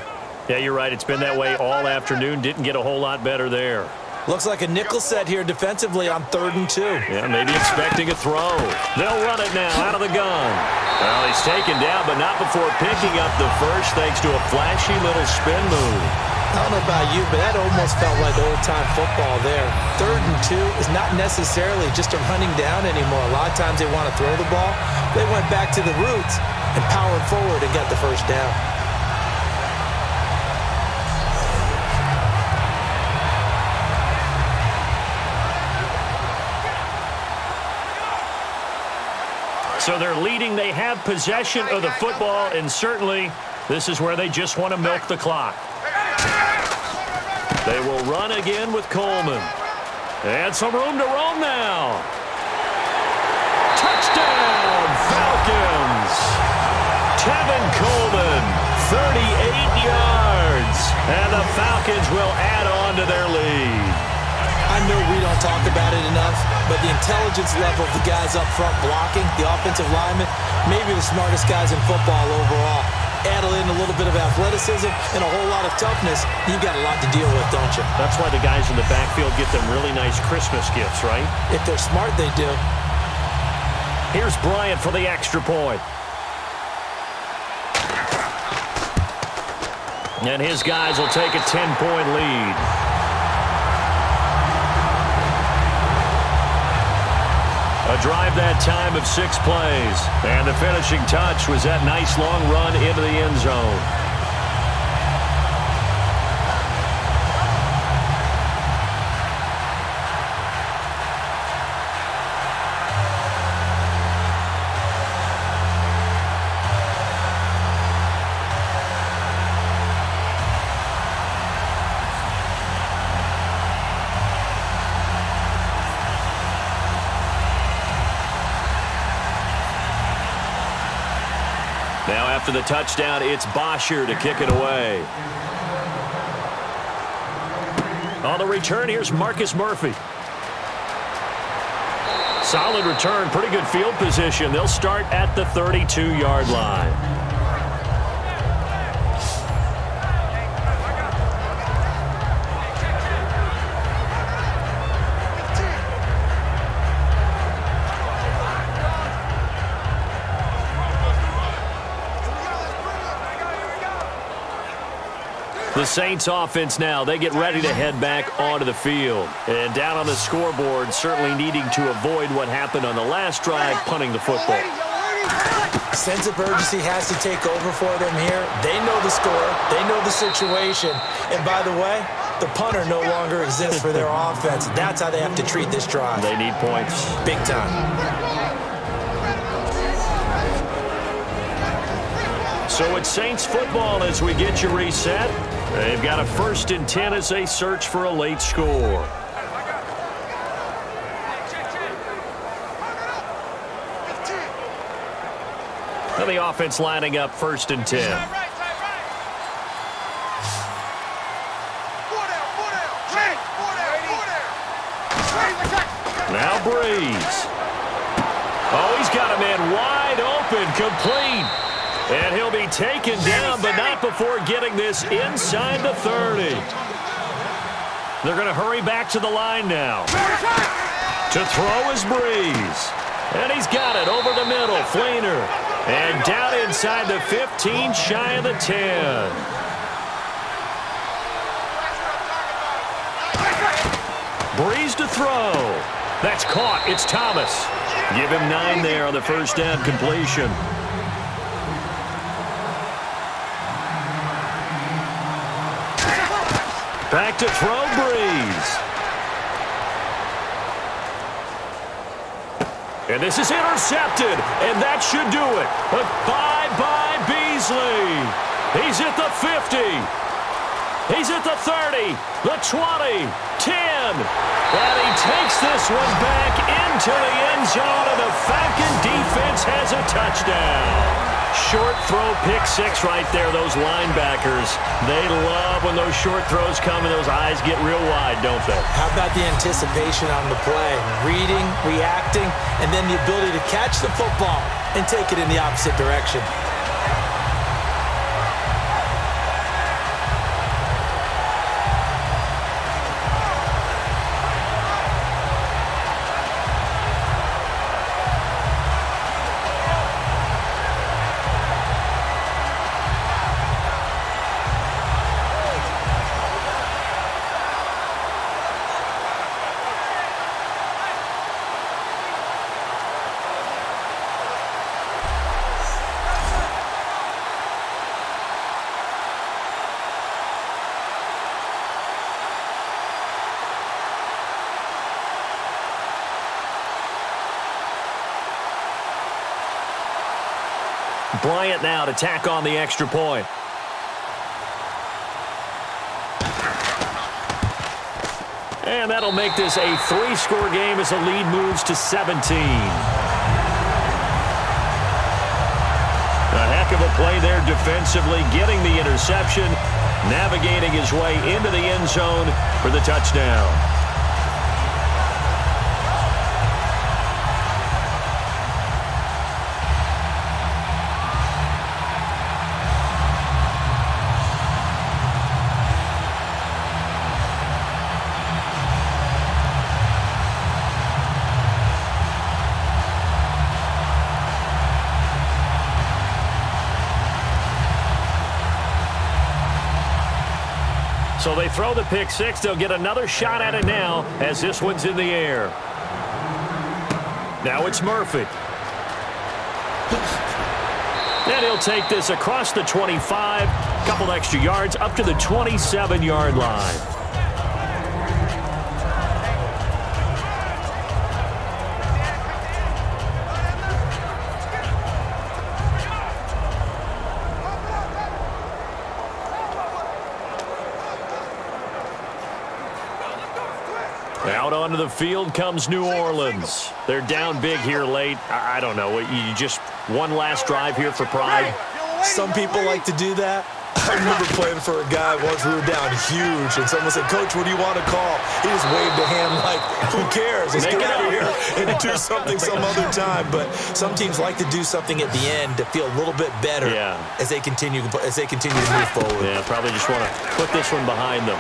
Yeah, you're right. It's been that way all afternoon. Didn't get a whole lot better there. Looks like a nickel set here defensively on 3rd and 2. Yeah, maybe expecting a throw. They'll run it now out of the gun. Well, he's taken down, but not before picking up the first thanks to a flashy little spin move. I don't know about you, but that almost felt like old-time football there. 3rd and 2 is not necessarily just a running down anymore. A lot of times they want to throw the ball. They went back to the roots and powered forward and got the first down. So they're leading. They have possession of the football, and certainly this is where they just want to milk the clock. They will run again with Coleman. And some room to roam now. Touchdown, Falcons! Tevin Coleman, 38 yards. And the Falcons will add on to their lead. I know we don't talk about it enough, but the intelligence level of the guys up front blocking, the offensive linemen, maybe the smartest guys in football overall. Add in a little bit of athleticism and a whole lot of toughness, you've got a lot to deal with, don't you? That's why the guys in the backfield get them really nice Christmas gifts, right? If they're smart, they do. Here's Bryant for the extra point. And his guys will take a 10-point lead. A drive that time of 6 plays. And the finishing touch was that nice long run into the end zone. Now after the touchdown, it's Bosher to kick it away. On the return, here's Marcus Murphy. Solid return, pretty good field position. They'll start at the 32-yard line. The Saints offense now, they get ready to head back onto the field. And down on the scoreboard, certainly needing to avoid what happened on the last drive, punting the football. Sense of urgency has to take over for them here. They know the score. They know the situation. And by the way, the punter no longer exists for their offense. That's how they have to treat this drive. They need points. Big time. So it's Saints football as we get you reset. They've got a 1st and 10 as they search for a late score. And the offense lining up 1st and 10. Side right. Four down. Change. Four down. Now Breeze. Oh, he's got a man wide open, complete. And he'll be taken down, but not before getting this inside the 30. They're going to hurry back to the line now. To throw is Breeze. And he's got it over the middle, Fleener. And down inside the 15, shy of the 10. Breeze to throw. That's caught. It's Thomas. Give him 9 there on the first down completion. Back to throw, Breeze. And this is intercepted, and that should do it. But bye-bye Beasley. He's at the 50. He's at the 30, the 20, 10. And he takes this one back into the end zone, and the Falcon defense has a touchdown. Short throw, pick 6 right there, those linebackers. They love when those short throws come and those eyes get real wide, don't they? How about the anticipation on the play? Reading, reacting, and then the ability to catch the football and take it in the opposite direction. Bryant now to tack on the extra point. And that'll make this a 3-score game as the lead moves to 17. A heck of a play there defensively, getting the interception, navigating his way into the end zone for the touchdown. So they throw the pick 6. They'll get another shot at it now as this one's in the air. Now it's Murphy. And he'll take this across the 25. Couple extra yards up to the 27-yard line. Out onto the field comes New Orleans. They're down big here late. I don't know. You just one last drive here for pride. Some people like to do that. I remember playing for a guy once. We were down huge, and someone said, "Coach, what do you want to call?" He just waved a hand like, "Who cares? Let's get out of here and do something some other time." But some teams like to do something at the end to feel a little bit better as they continue to move forward. Yeah, probably just want to put this one behind them.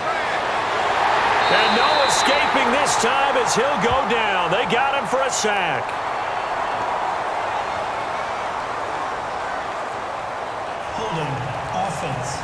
And no escaping this time as he'll go down. They got him for a sack. Holding, offense.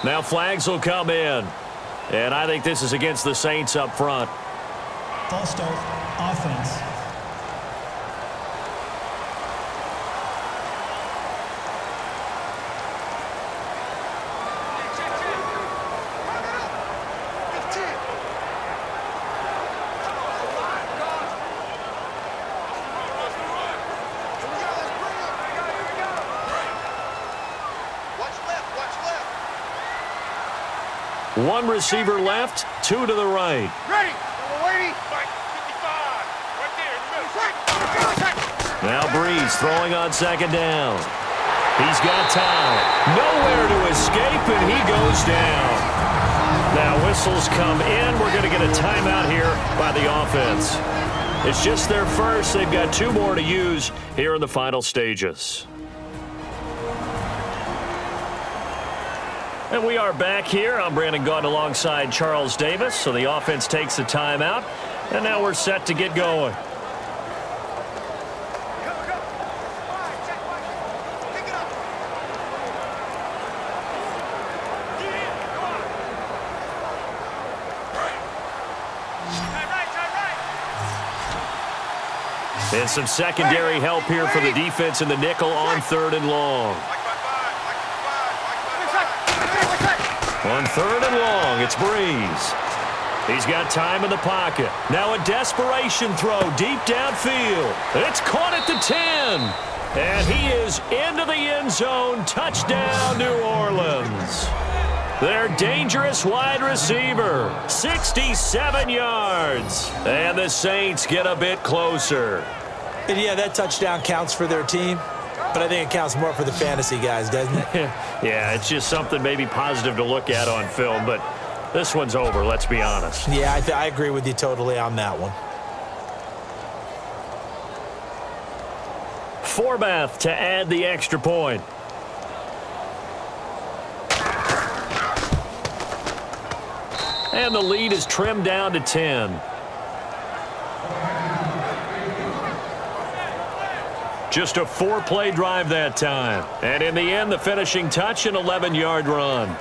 Now flags will come in. And I think this is against the Saints up front. False start, offense. One receiver left, two to the right. Ready. Number 80. Mike, 55. Right there in the middle. Now Breeze throwing on second down. He's got time. Nowhere to escape, and he goes down. Now whistles come in. We're going to get a timeout here by the offense. It's just their first. They've got two more to use here in the final stages. And we are back here. I'm Brandon Gaudin alongside Charles Davis. So the offense takes a timeout, and now we're set to get going. And some secondary help here for the defense in the nickel on 3rd and long. On 3rd and long, it's Breeze. He's got time in the pocket. Now a desperation throw deep downfield. It's caught at the 10. And he is into the end zone. Touchdown, New Orleans. Their dangerous wide receiver, 67 yards. And the Saints get a bit closer. And yeah, that touchdown counts for their team, but I think it counts more for the fantasy guys, doesn't it? Yeah, it's just something maybe positive to look at on film, but this one's over, let's be honest. Yeah, I agree with you totally on that one. Forbath to add the extra point. And the lead is trimmed down to 10. Just a 4-play drive that time. And in the end, the finishing touch, an 11-yard run.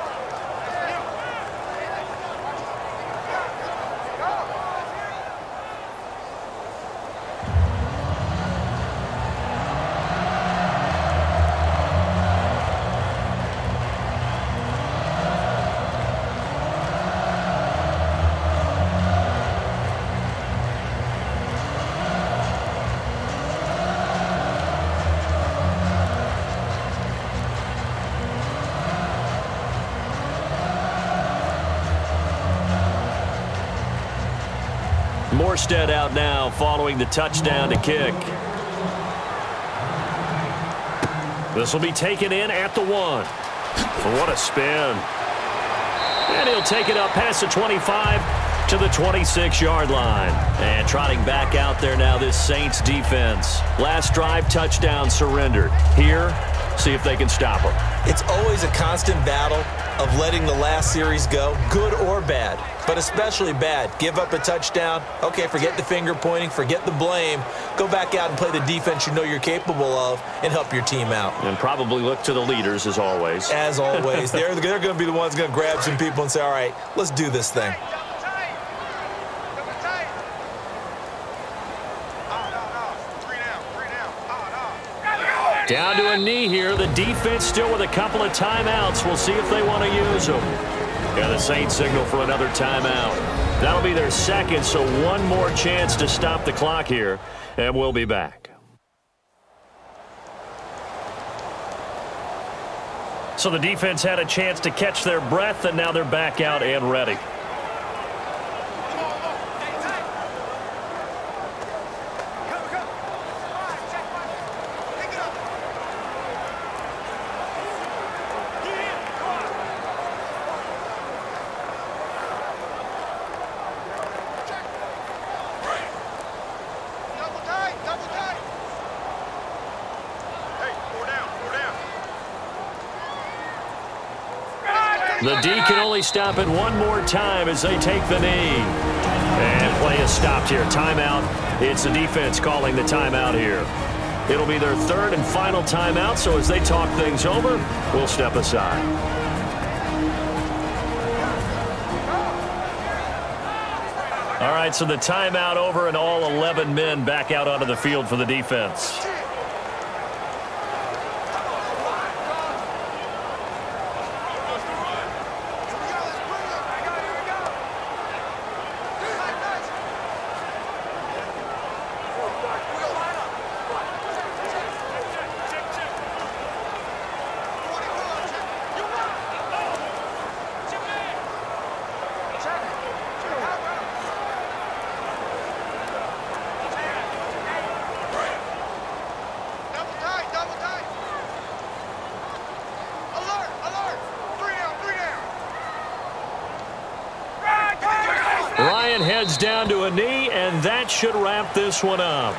Morstead out now following the touchdown to kick. This will be taken in at the 1. What a spin. And he'll take it up past the 25 to the 26-yard line. And trotting back out there now, this Saints defense. Last drive, touchdown surrendered. Here, see if they can stop them. It's always a constant battle of letting the last series go, good or bad, but especially bad. Give up a touchdown. Okay, forget the finger pointing, forget the blame. Go back out and play the defense you know you're capable of and help your team out. And probably look to the leaders as always. As always. They're going to be the ones going to grab some people and say, all right, let's do this thing. Down to a knee here. The defense still with a couple of timeouts. We'll see if they want to use them. Yeah, the Saints signal for another timeout. That'll be their second, so one more chance to stop the clock here, and we'll be back. So the defense had a chance to catch their breath, and now they're back out and ready. The D can only stop it one more time as they take the knee. And play is stopped here. Timeout. It's the defense calling the timeout here. It'll be their third and final timeout, so as they talk things over, we'll step aside. All right, so the timeout over and all 11 men back out onto the field for the defense. heads down to a knee, and that should wrap this one up.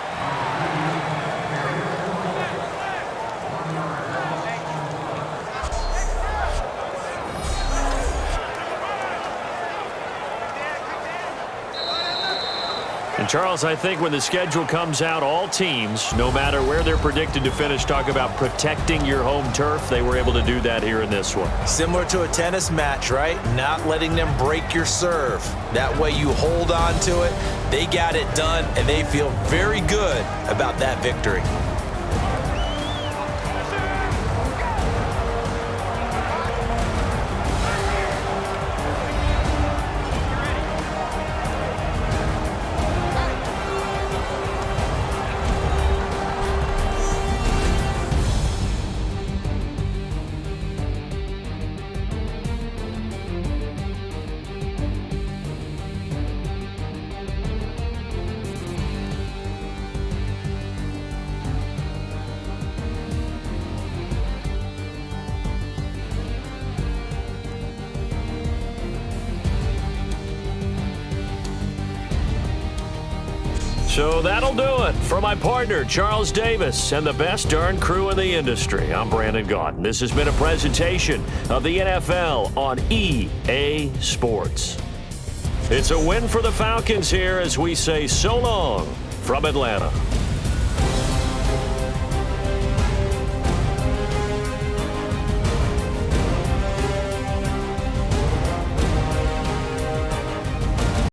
And, Charles, I think when the schedule comes out, all teams, no matter where they're predicted to finish, talk about protecting your home turf. They were able to do that here in this one. Similar to a tennis match, right? Not letting them break your serve. That way you hold on to it. They got it done, and they feel very good about that victory. So that'll do it. For my partner, Charles Davis, and the best darn crew in the industry, I'm Brandon Gaudin. This has been a presentation of the NFL on EA Sports. It's a win for the Falcons here as we say so long from Atlanta.